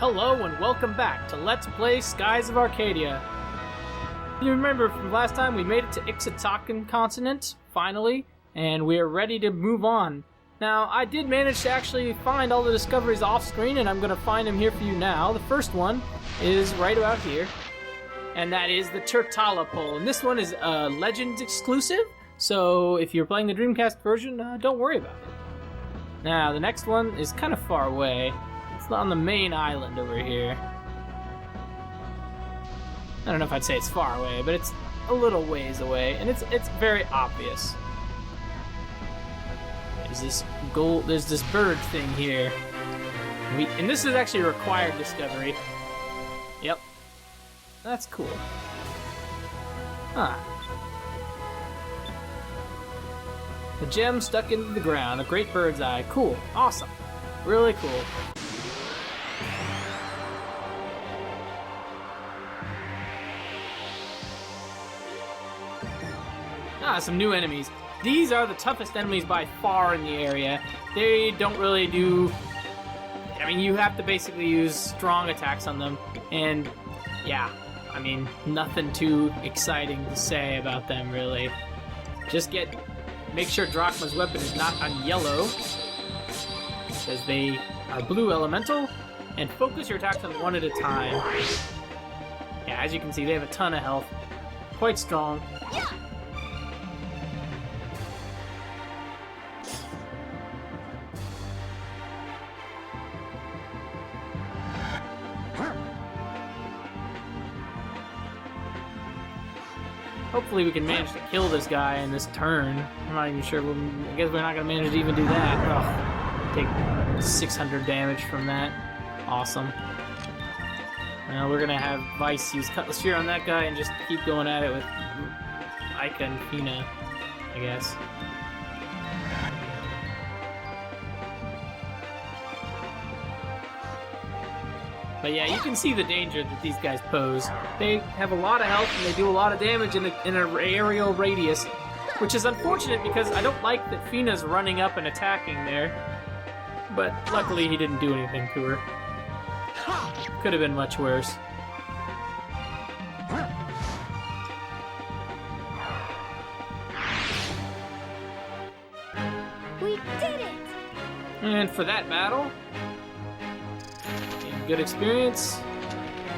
Hello and welcome back to Let's Play Skies of Arcadia. You remember from last time we made it to Ixa'takan continent, finally, and we are ready to move on. Now, I did manage to actually find all the discoveries off screen, and I'm going to find them here for you now. The first one is right about here, and that is the Turtala pole. And this one is a Legends exclusive, so if you're playing the Dreamcast version, don't worry about it. Now, the next one is kind of far away. It's on the main island over here. I don't know if I'd say it's far away, but it's a little ways away, and it's very obvious. There's this bird thing here. And this is actually a required discovery. Yep. That's cool. Huh. The gem stuck into the ground, a great bird's eye. Cool. Awesome. Really cool. Some new enemies. These are the toughest enemies by far in the area. They don't really do... I mean, you have to basically use strong attacks on them. And, yeah, I mean, nothing too exciting to say about them, really. Just make sure Drachma's weapon is not on yellow, because they are blue elemental, and focus your attacks on one at a time. Yeah, as you can see, they have a ton of health. Quite strong. Hopefully we can manage to kill this guy in this turn. I'm not even sure. I guess we're not going to manage to even do that. Ugh. Take 600 damage from that. Awesome. Now we're going to have Vice use Cutlass Spear on that guy and just keep going at it with Ika and Fina, I guess. But yeah, you can see the danger that these guys pose. They have a lot of health and they do a lot of damage in an aerial radius, which is unfortunate because I don't like that Fina's running up and attacking there. But luckily he didn't do anything to her. Could have been much worse. We did it! And for that battle, good experience,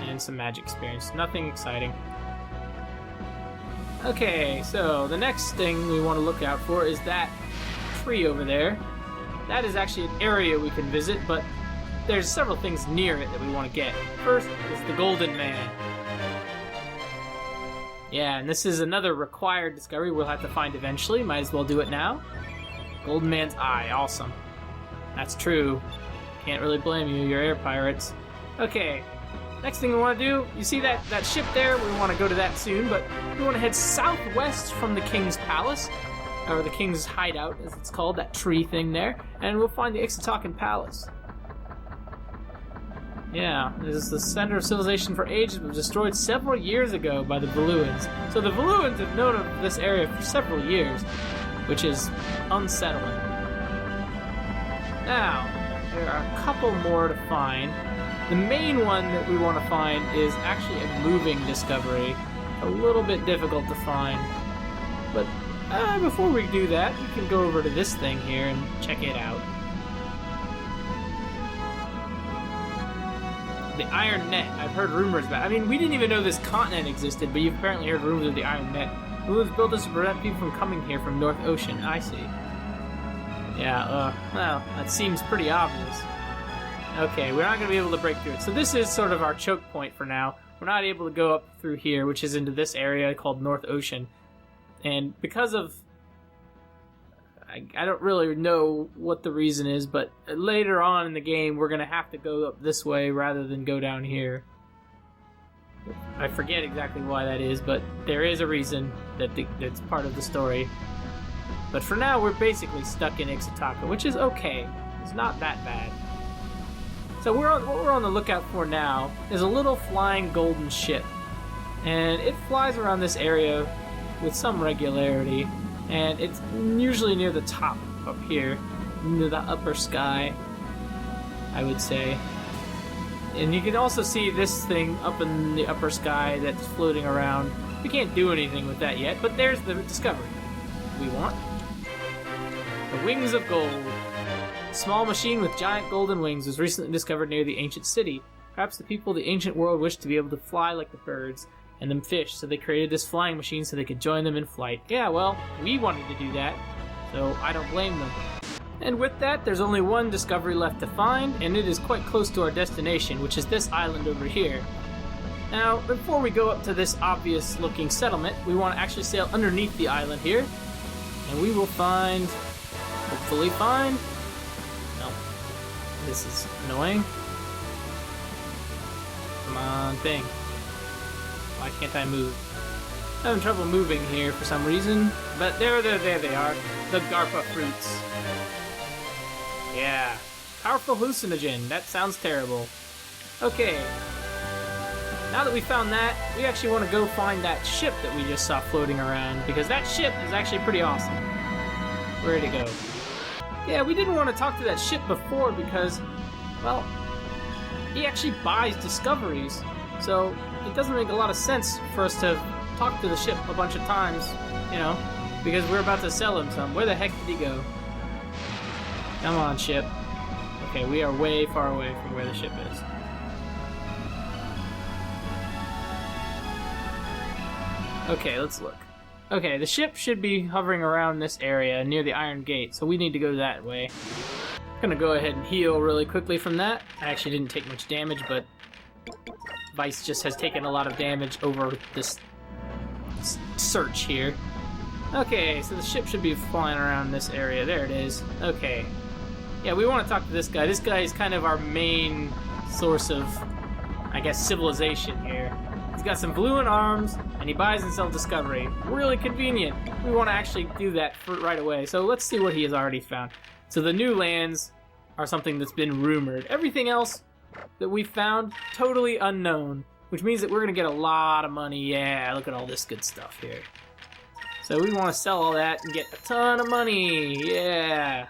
and some magic experience. Nothing exciting. Okay, so the next thing we want to look out for is that tree over there. That is actually an area we can visit, but there's several things near it that we want to get. First is the Golden Man. Yeah, and this is another required discovery we'll have to find eventually. Might as well do it now. Golden Man's Eye, awesome. That's true. Can't really blame you, you're air pirates. Okay, next thing we want to do, you see that ship there? We want to go to that soon, but we want to head southwest from the King's Palace, or the King's Hideout, as it's called, that tree thing there, and we'll find the Ixa'takan Palace. Yeah, this is the center of civilization for ages, but was destroyed several years ago by the Valuans. So the Valuans have known of this area for several years, which is unsettling. Now, there are a couple more to find. The main one that we want to find is actually a moving discovery. A little bit difficult to find. But before we do that, we can go over to this thing here and check it out. The Iron Net. I've heard rumors about it. I mean, we didn't even know this continent existed, but you've apparently heard rumors of the Iron Net. It was built to prevent people from coming here from North Ocean. I see. Yeah, well, that seems pretty obvious. Okay, we're not going to be able to break through it. So this is sort of our choke point for now. We're not able to go up through here, which is into this area called North Ocean. And because of... I don't really know what the reason is, but later on in the game, we're going to have to go up this way rather than go down here. I forget exactly why that is, but there is a reason that's part of the story. But for now, we're basically stuck in Ixa'takan, which is okay. It's not that bad. So what we're on the lookout for now is a little flying golden ship. And it flies around this area with some regularity. And it's usually near the top up here, near the upper sky, I would say. And you can also see this thing up in the upper sky that's floating around. We can't do anything with that yet, but there's the discovery we want. The Wings of Gold. A small machine with giant golden wings was recently discovered near the ancient city. Perhaps the people of the ancient world wished to be able to fly like the birds and them fish, so they created this flying machine so they could join them in flight. Yeah, well, we wanted to do that, so I don't blame them. And with that, there's only one discovery left to find, and it is quite close to our destination, which is this island over here. Now, before we go up to this obvious-looking settlement, we want to actually sail underneath the island here, and we will find, hopefully find, no, this is annoying. Come on, thing. Why can't I move? I'm having trouble moving here for some reason, but there they are, the Garpa fruits. Yeah, powerful hallucinogen. That sounds terrible. Okay, now that we found that, we actually want to go find that ship that we just saw floating around, because that ship is actually pretty awesome. Where'd it go? Yeah, we didn't want to talk to that ship before because, well, he actually buys discoveries, so it doesn't make a lot of sense for us to talk to the ship a bunch of times, you know, because we're about to sell him some. Where the heck did he go? Come on, ship. Okay, we are way far away from where the ship is. Okay, let's look. Okay, the ship should be hovering around this area near the Iron Gate, so we need to go that way. I'm gonna go ahead and heal really quickly from that. I actually didn't take much damage, but Vice just has taken a lot of damage over this search here. Okay, so the ship should be flying around this area. There it is. Okay. Yeah, we want to talk to this guy. This guy is kind of our main source of, I guess, civilization here. He's got some fluent arms, and he buys and sells discovery. Really convenient. We want to actually do that right away. So let's see what he has already found. So the new lands are something that's been rumored. Everything else that we found, totally unknown. Which means that we're going to get a lot of money. Yeah, look at all this good stuff here. So we want to sell all that and get a ton of money. Yeah.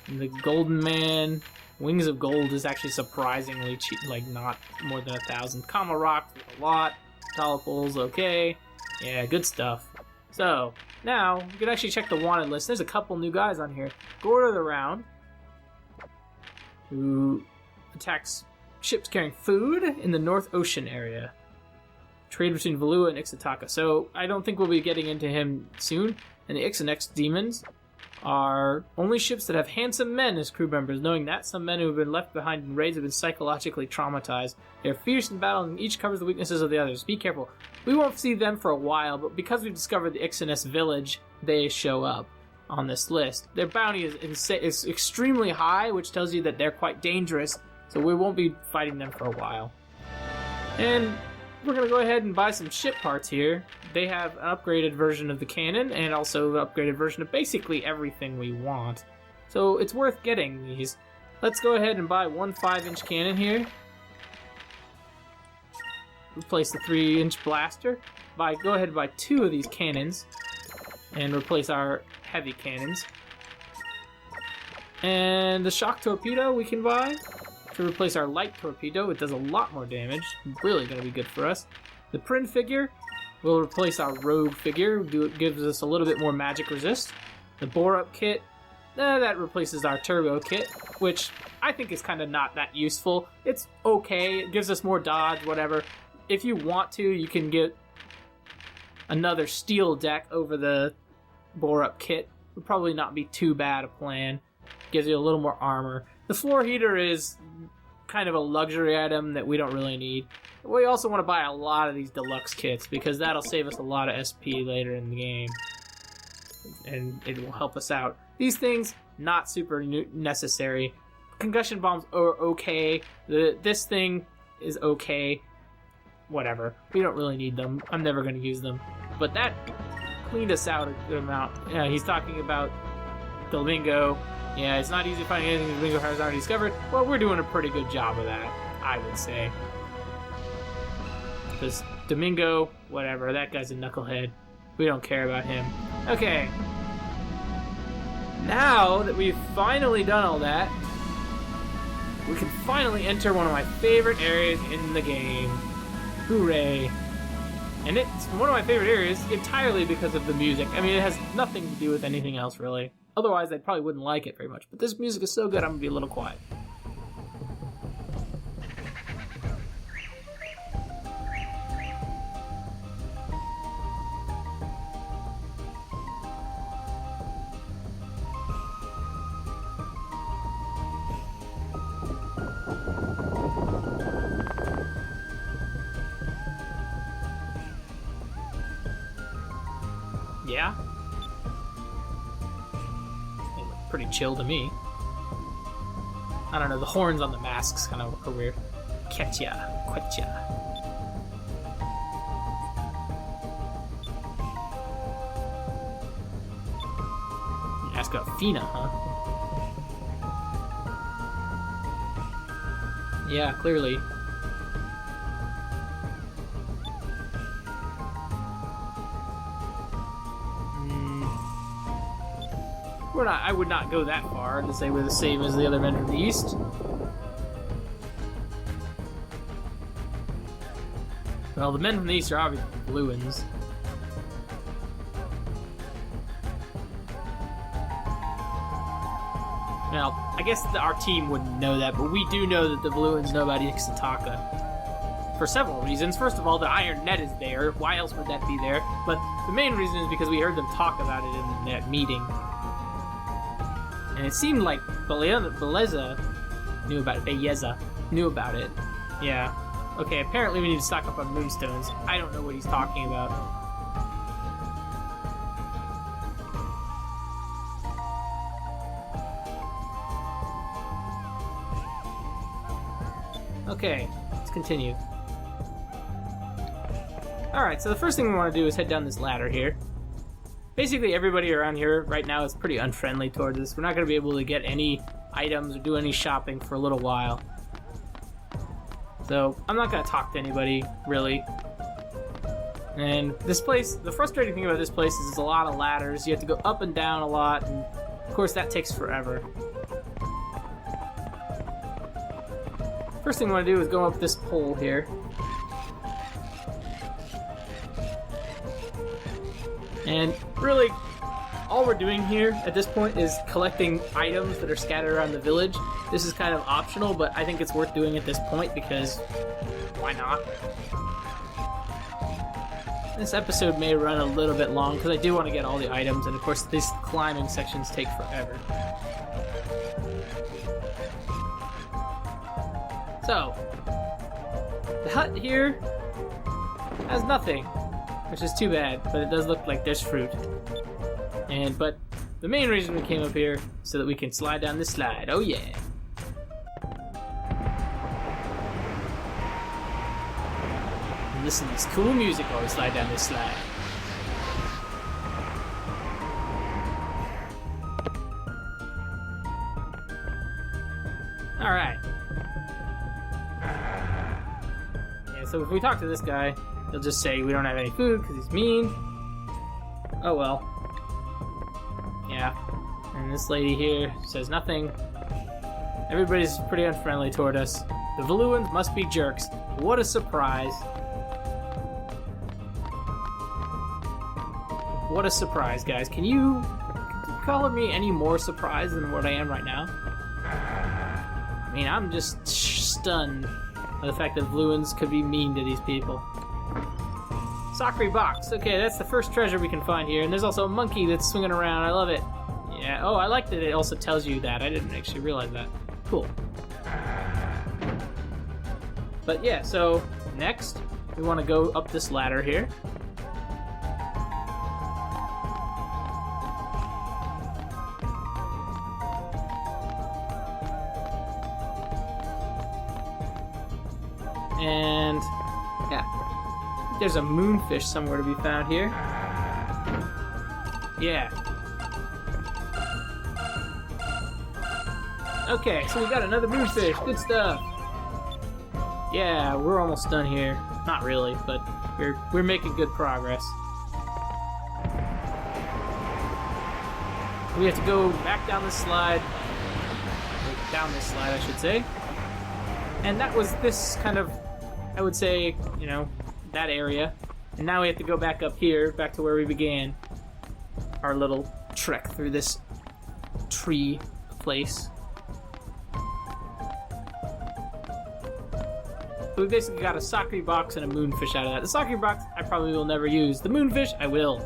And the Golden Man, Wings of Gold is actually surprisingly cheap, like not more than 1,000. Kama Rock, a lot. Talipol's okay. Yeah, good stuff. So, now, you can actually check the wanted list. There's a couple new guys on here. Gorda the Round, who attacks ships carrying food in the North Ocean area. Trade between Valua and Ixa'takan. So, I don't think we'll be getting into him soon. And the Ixanex demons are only ships that have handsome men as crew members, knowing that some men who have been left behind in raids have been psychologically traumatized. They are fierce in battle and each covers the weaknesses of the others. Be careful. We won't see them for a while, but because we've discovered the Ixanes village, they show up on this list. Their bounty is extremely high, which tells you that they're quite dangerous, so we won't be fighting them for a while. And we're going to go ahead and buy some ship parts here. They have an upgraded version of the cannon and also an upgraded version of basically everything we want. So it's worth getting these. Let's go ahead and buy one 5-inch cannon here. Replace the 3-inch blaster. Go ahead and buy 2 of these cannons and replace our heavy cannons. And the shock torpedo we can buy to replace our light torpedo. It does a lot more damage. Really going to be good for us. The Prin figure will replace our rogue figure. It gives us a little bit more magic resist. The bore-up kit, that replaces our turbo kit, which I think is kind of not that useful. It's okay. It gives us more dodge, whatever. If you want to, you can get another steel deck over the bore-up kit. Would probably not be too bad a plan. Gives you a little more armor. The floor heater is kind of a luxury item that we don't really need. We also want to buy a lot of these deluxe kits because that'll save us a lot of SP later in the game. And it will help us out. These things, not super necessary. Concussion bombs are okay. This thing is okay. Whatever. We don't really need them. I'm never going to use them. But that cleaned us out a good amount. Yeah, he's talking about Domingo. Yeah, it's not easy finding anything Domingo has already discovered. Well, we're doing a pretty good job of that, I would say. Because Domingo, whatever, that guy's a knucklehead. We don't care about him. Okay. Now that we've finally done all that, we can finally enter one of my favorite areas in the game. Hooray. And it's one of my favorite areas entirely because of the music. I mean, it has nothing to do with anything else, really. Otherwise, I probably wouldn't like it very much. But this music is so good, I'm gonna be a little quiet. Yeah? They look pretty chill to me. I don't know, the horns on the masks kind of are weird. Ketya, Quetya. You ask about Fina, huh? Yeah, clearly. I would not go that far to say we're the same as the other men from the East. Well, the men from the East are obviously Bluins. Now, I guess our team wouldn't know that, but we do know that the Bluins know about Ixa'takan. For several reasons. First of all, the Iron Net is there. Why else would that be there? But the main reason is because we heard them talk about it in that meeting. And it seemed like Beleza knew about it. Beleza knew about it. Yeah. Okay, apparently we need to stock up on moonstones. I don't know what he's talking about. Okay, let's continue. Alright, so the first thing we want to do is head down this ladder here. Basically, everybody around here right now is pretty unfriendly towards us. We're not going to be able to get any items or do any shopping for a little while. So, I'm not going to talk to anybody, really. And this place, the frustrating thing about this place is there's a lot of ladders. You have to go up and down a lot, and of course that takes forever. First thing I want to do is go up this pole here. And really, all we're doing here at this point is collecting items that are scattered around the village. This is kind of optional, but I think it's worth doing at this point because why not? This episode may run a little bit long because I do want to get all the items, and of course these climbing sections take forever. So, the hut here has nothing, which is too bad, but it does look like there's fruit. But the main reason we came up here is so that we can slide down this slide. Oh yeah. And listen to this cool music while we slide down this slide. Alright. Yeah, so if we talk to this guy, he'll just say we don't have any food because he's mean. Oh well. Yeah. And this lady here says nothing. Everybody's pretty unfriendly toward us. The Valuans must be jerks. What a surprise. What a surprise, guys. Can you call me any more surprised than what I am right now? I mean, I'm just stunned by the fact that Valuans could be mean to these people. Sakri box. Okay, that's the first treasure we can find here. And there's also a monkey that's swinging around. I love it. Yeah. Oh, I like that it also tells you that. I didn't actually realize that. Cool. But yeah, so next we want to go up this ladder here. And yeah, there's a moonfish somewhere to be found here. Yeah. Okay, so we got another moonfish. Good stuff. Yeah, we're almost done here. Not really, but we're making good progress. We have to go back down this slide. Down this slide, I should say. And that was this kind of, I would say, you know, that area. And now we have to go back up here, back to where we began our little trek through this tree place. So we basically got a sake box and a moonfish out of that. The sake box I probably will never use. The moonfish I will.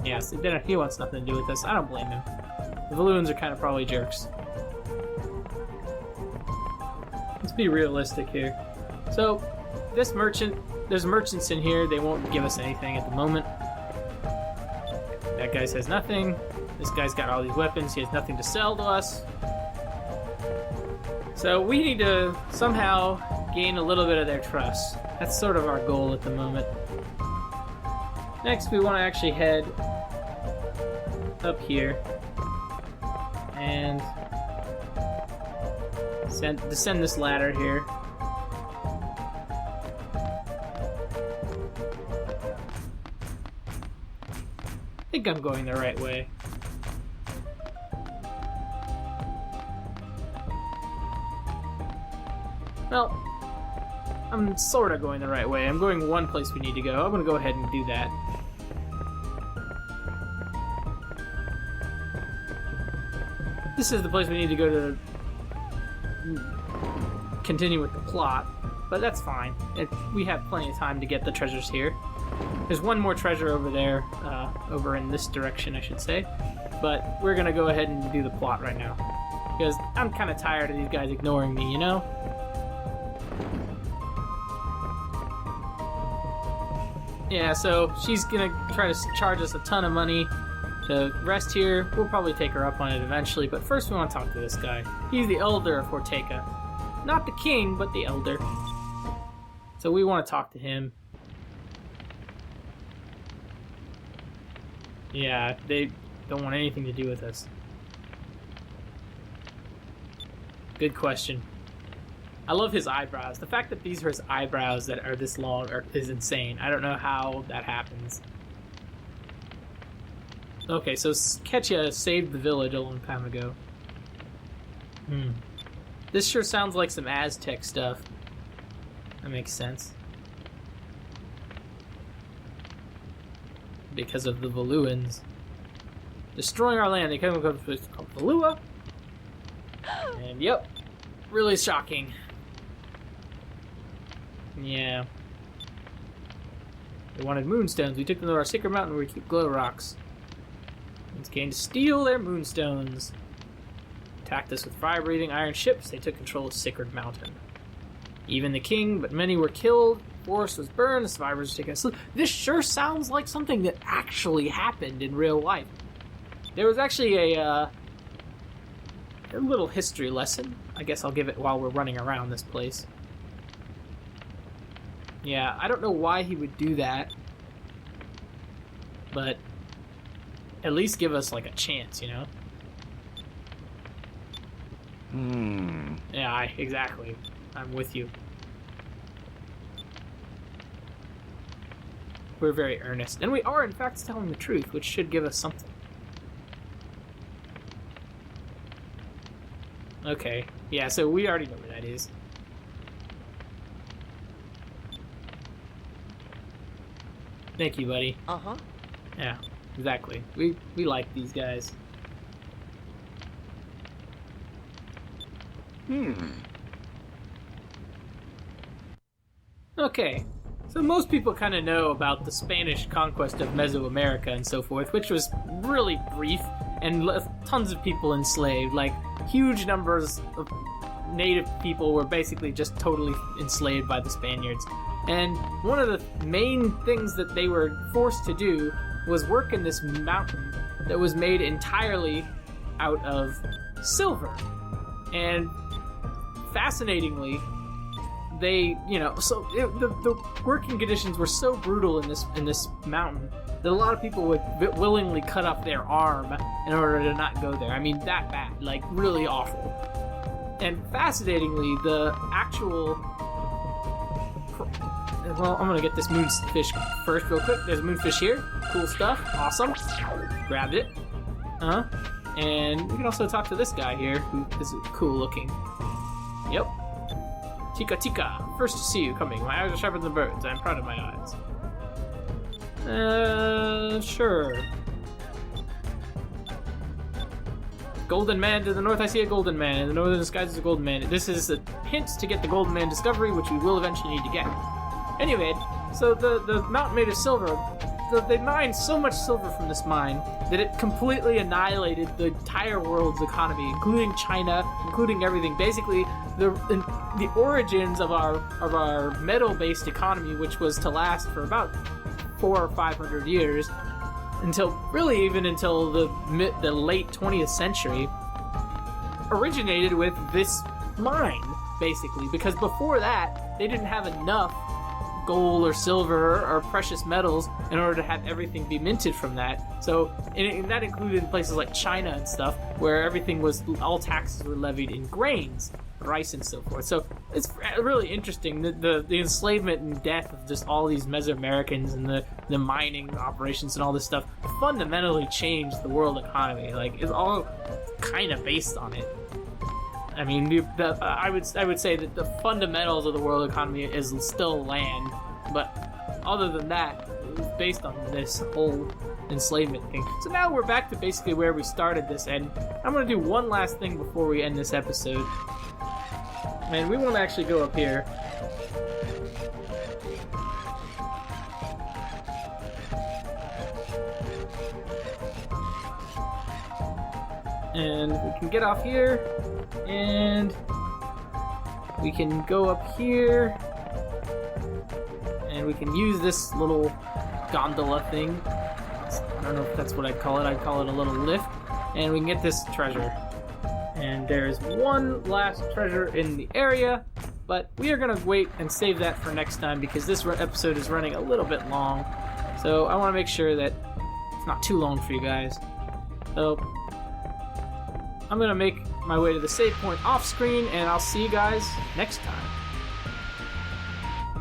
Yes, he wants nothing to do with this. I don't blame him. The balloons are kind of probably jerks. Let's be realistic here. So, this merchant, there's merchants in here. They won't give us anything at the moment. That guy says nothing. This guy's got all these weapons. He has nothing to sell to us. So we need to somehow gain a little bit of their trust. That's sort of our goal at the moment. Next, we want to actually head up here and descend this ladder here. I think I'm going the right way. Well, I'm sort of going the right way. I'm going one place we need to go. I'm going to go ahead and do that. This is the place we need to go to continue with the plot, but that's fine. We have plenty of time to get the treasures here. There's one more treasure over there, over in this direction, I should say. But we're going to go ahead and do the plot right now. Because I'm kind of tired of these guys ignoring me, you know? Yeah, so she's going to try to charge us a ton of money to rest here. We'll probably take her up on it eventually, but first we want to talk to this guy. He's the elder of Horteka. Not the king, but the elder. So we want to talk to him. Yeah, they don't want anything to do with us. Good question. I love his eyebrows. The fact that these are his eyebrows that are this long is insane. I don't know how that happens. Okay, so Ketcha saved the village a long time ago. This sure sounds like some Aztec stuff. That makes sense. Because of the Valuans. Destroying our land. They come up with called Valua. And yep. Really shocking. Yeah. They wanted moonstones. We took them to our sacred mountain where we keep glow rocks. It's came to steal their moonstones. Attacked us with fire-breathing iron ships. They took control of Sacred Mountain. Even the king, but many were killed. Forest was burned. The survivors were taken asleep. This sure sounds like something that actually happened in real life. There was actually a little history lesson. I guess I'll give it while we're running around this place. Yeah, I don't know why he would do that. But at least give us like a chance, you know? Yeah, exactly. I'm with you. We're very earnest. And we are, in fact, telling the truth, which should give us something. Okay. Yeah, so we already know where that is. Thank you, buddy. Uh-huh. Yeah, exactly. We like these guys. Okay, so most people kind of know about the Spanish conquest of Mesoamerica and so forth, which was really brief and left tons of people enslaved. Like, huge numbers of native people were basically just totally enslaved by the Spaniards. And one of the main things that they were forced to do was work in this mountain that was made entirely out of silver. And fascinatingly, they, you know, so the working conditions were so brutal in this mountain that a lot of people would willingly cut off their arm in order to not go there. I mean, that bad, like really awful. And fascinatingly, the actual... Well, I'm gonna get this moonfish first real quick. There's a moonfish here. Cool stuff. Awesome. Grabbed it. And we can also talk to this guy here, who is cool looking. Yep. Tika tika. First to see you coming. My eyes are sharper than birds. I am proud of my eyes. Sure. Golden man to the north, I see a golden man. In the northern skies is a golden man. This is a hint to get the golden man discovery, which we will eventually need to get. Anyway, so the mountain made of silver, they mined so much silver from this mine that it completely annihilated the entire world's economy, including China, including everything. Basically, the origins of our metal-based economy, which was to last for about 400 or 500 years, until the late 20th century, originated with this mine, basically, because before that they didn't have enough gold or silver or precious metals in order to have everything be minted from that. So and that included places like China and stuff, where everything was, all taxes were levied in grains, rice and so forth. So it's really interesting, the enslavement and death of just all these Mesoamericans and the mining operations and all this stuff fundamentally changed the world economy. Like, it's all kind of based on it. I mean, I would say that the fundamentals of the world economy is still land, but other than that, it was based on this whole enslavement thing. So now we're back to basically where we started this, and I'm going to do one last thing before we end this episode. And we won't actually go up here. And we can get off here, and we can go up here, and we can use this little gondola thing. I don't know if that's what I'd call it. I'd call it a little lift, and we can get this treasure. And there's one last treasure in the area, but we are going to wait and save that for next time because this episode is running a little bit long. So I want to make sure that it's not too long for you guys. So I'm going to make my way to the save point off screen, and I'll see you guys next time.